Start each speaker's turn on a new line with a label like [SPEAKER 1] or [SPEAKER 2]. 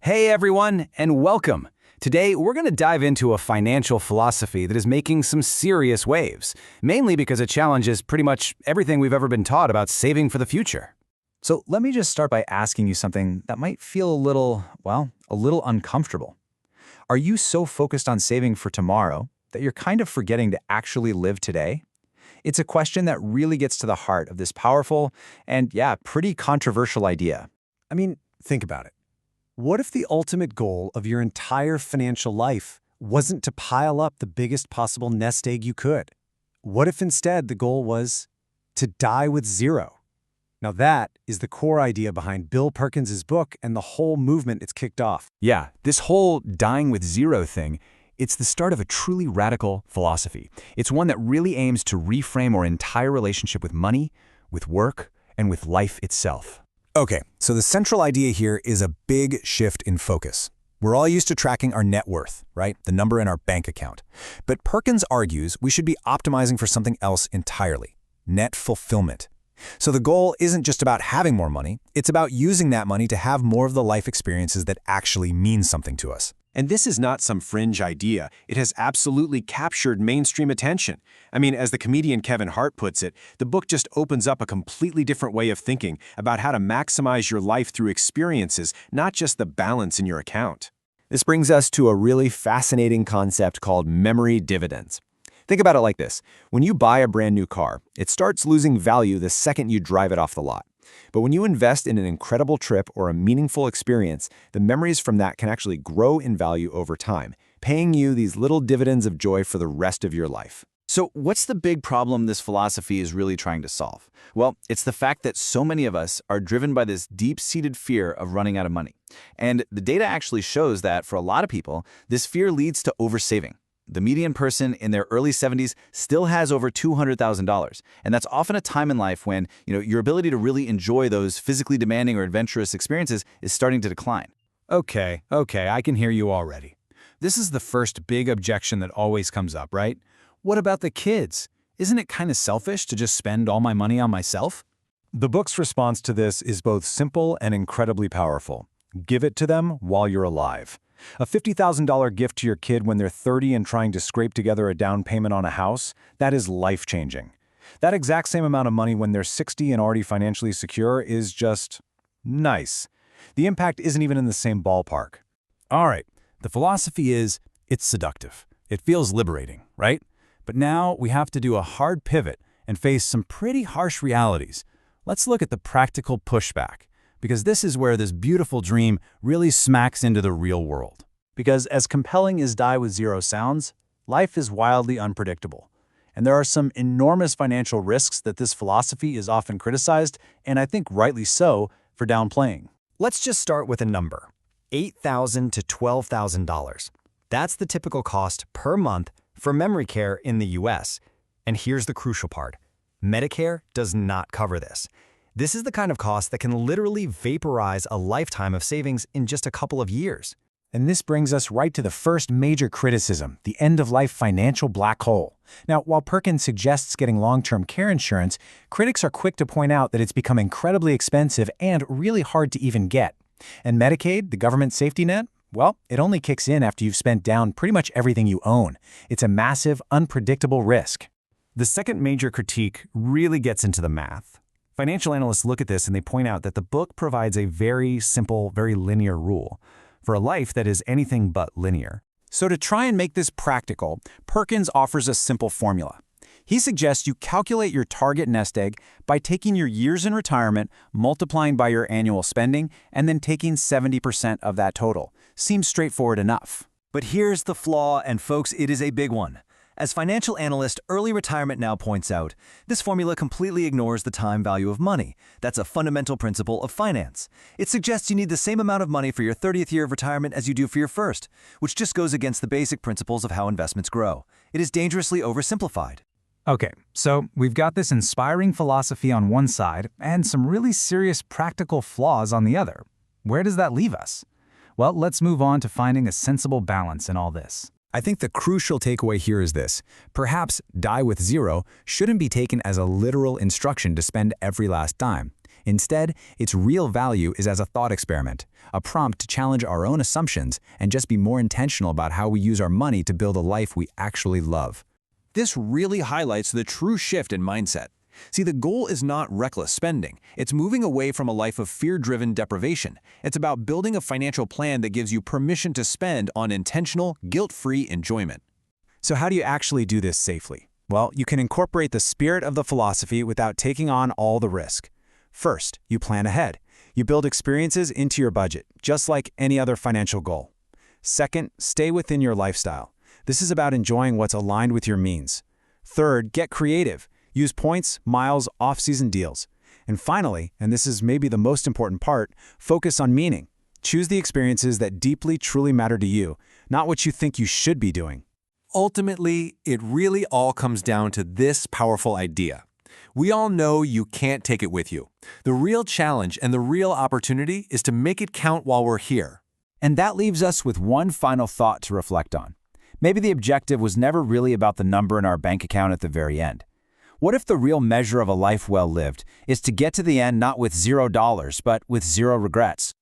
[SPEAKER 1] Hey everyone, and welcome. Today, we're going to dive into a financial philosophy that is making some serious waves, mainly because it challenges pretty much everything we've ever been taught about saving for the future.
[SPEAKER 2] So let me just start by asking you something that might feel a little uncomfortable. Are you so focused on saving for tomorrow that you're kind of forgetting to actually live today? It's a question that really gets to the heart of this powerful and, pretty controversial idea.
[SPEAKER 3] I mean, think about it. What if the ultimate goal of your entire financial life wasn't to pile up the biggest possible nest egg you could? What if instead the goal was to die with zero? Now that is the core idea behind Bill Perkins' book and the whole movement it's kicked off.
[SPEAKER 4] Yeah, this whole dying with zero thing, it's the start of a truly radical philosophy. It's one that really aims to reframe our entire relationship with money, with work, and with life itself.
[SPEAKER 5] Okay, so the central idea here is a big shift in focus. We're all used to tracking our net worth, right? The number in our bank account. But Perkins argues we should be optimizing for something else entirely: net fulfillment. So the goal isn't just about having more money, it's about using that money to have more of the life experiences that actually mean something to us.
[SPEAKER 3] And this is not some fringe idea. It has absolutely captured mainstream attention. I mean, as the comedian Kevin Hart puts it, the book just opens up a completely different way of thinking about how to maximize your life through experiences, not just the balance in your account.
[SPEAKER 6] This brings us to a really fascinating concept called memory dividends. Think about it like this. When you buy a brand new car, it starts losing value the second you drive it off the lot. But when you invest in an incredible trip or a meaningful experience, the memories from that can actually grow in value over time, paying you these little dividends of joy for the rest of your life.
[SPEAKER 2] So what's the big problem this philosophy is really trying to solve? Well, it's the fact that so many of us are driven by this deep-seated fear of running out of money. And the data actually shows that for a lot of people, this fear leads to oversaving. The median person in their early 70s still has over $200,000. And that's often a time in life when, your ability to really enjoy those physically demanding or adventurous experiences is starting to decline.
[SPEAKER 1] Okay, I can hear you already. This is the first big objection that always comes up, right? What about the kids? Isn't it kind of selfish to just spend all my money on myself?
[SPEAKER 5] The book's response to this is both simple and incredibly powerful. Give it to them while you're alive. A $50,000 gift to your kid when they're 30 and trying to scrape together a down payment on a house, that is life-changing. That exact same amount of money when they're 60 and already financially secure is just nice. The impact isn't even in the same ballpark.
[SPEAKER 4] All right, the philosophy is it's seductive. It feels liberating, right? But now we have to do a hard pivot and face some pretty harsh realities. Let's look at the practical pushback, because this is where this beautiful dream really smacks into the real world.
[SPEAKER 2] Because as compelling as die with zero sounds, life is wildly unpredictable. And there are some enormous financial risks that this philosophy is often criticized, and I think rightly so, for downplaying.
[SPEAKER 7] Let's just start with a number: $8,000 to $12,000. That's the typical cost per month for memory care in the US. And here's the crucial part: Medicare does not cover this. This is the kind of cost that can literally vaporize a lifetime of savings in just a couple of years.
[SPEAKER 5] And this brings us right to the first major criticism, the end-of-life financial black hole. Now, while Perkins suggests getting long-term care insurance, critics are quick to point out that it's become incredibly expensive and really hard to even get. And Medicaid, the government safety net, well, it only kicks in after you've spent down pretty much everything you own. It's a massive, unpredictable risk.
[SPEAKER 4] The second major critique really gets into the math. Financial analysts look at this and they point out that the book provides a very simple, very linear rule for a life that is anything but linear.
[SPEAKER 1] So to try and make this practical, Perkins offers a simple formula. He suggests you calculate your target nest egg by taking your years in retirement, multiplying by your annual spending, and then taking 70% of that total. Seems straightforward enough.
[SPEAKER 7] But here's the flaw, and folks, it is a big one. As financial analyst Early Retirement Now points out, this formula completely ignores the time value of money. That's a fundamental principle of finance. It suggests you need the same amount of money for your 30th year of retirement as you do for your first, which just goes against the basic principles of how investments grow. It is dangerously oversimplified.
[SPEAKER 2] Okay, so we've got this inspiring philosophy on one side and some really serious practical flaws on the other. Where does that leave us? Well, let's move on to finding a sensible balance in all this.
[SPEAKER 5] I think the crucial takeaway here is this: perhaps die with zero shouldn't be taken as a literal instruction to spend every last dime.
[SPEAKER 1] Instead, its real value is as a thought experiment, a prompt to challenge our own assumptions and just be more intentional about how we use our money to build a life we actually love.
[SPEAKER 2] This really highlights the true shift in mindset. See, the goal is not reckless spending. It's moving away from a life of fear-driven deprivation. It's about building a financial plan that gives you permission to spend on intentional, guilt-free enjoyment.
[SPEAKER 1] So how do you actually do this safely? Well, you can incorporate the spirit of the philosophy without taking on all the risk. First, you plan ahead. You build experiences into your budget, just like any other financial goal. Second, stay within your lifestyle. This is about enjoying what's aligned with your means. Third, get creative. Use points, miles, off-season deals. And finally, and this is maybe the most important part, focus on meaning. Choose the experiences that deeply, truly matter to you, not what you think you should be doing.
[SPEAKER 3] Ultimately, it really all comes down to this powerful idea. We all know you can't take it with you. The real challenge and the real opportunity is to make it count while we're here.
[SPEAKER 1] And that leaves us with one final thought to reflect on. Maybe the objective was never really about the number in our bank account at the very end. What if the real measure of a life well lived is to get to the end not with $0, but with 0 regrets?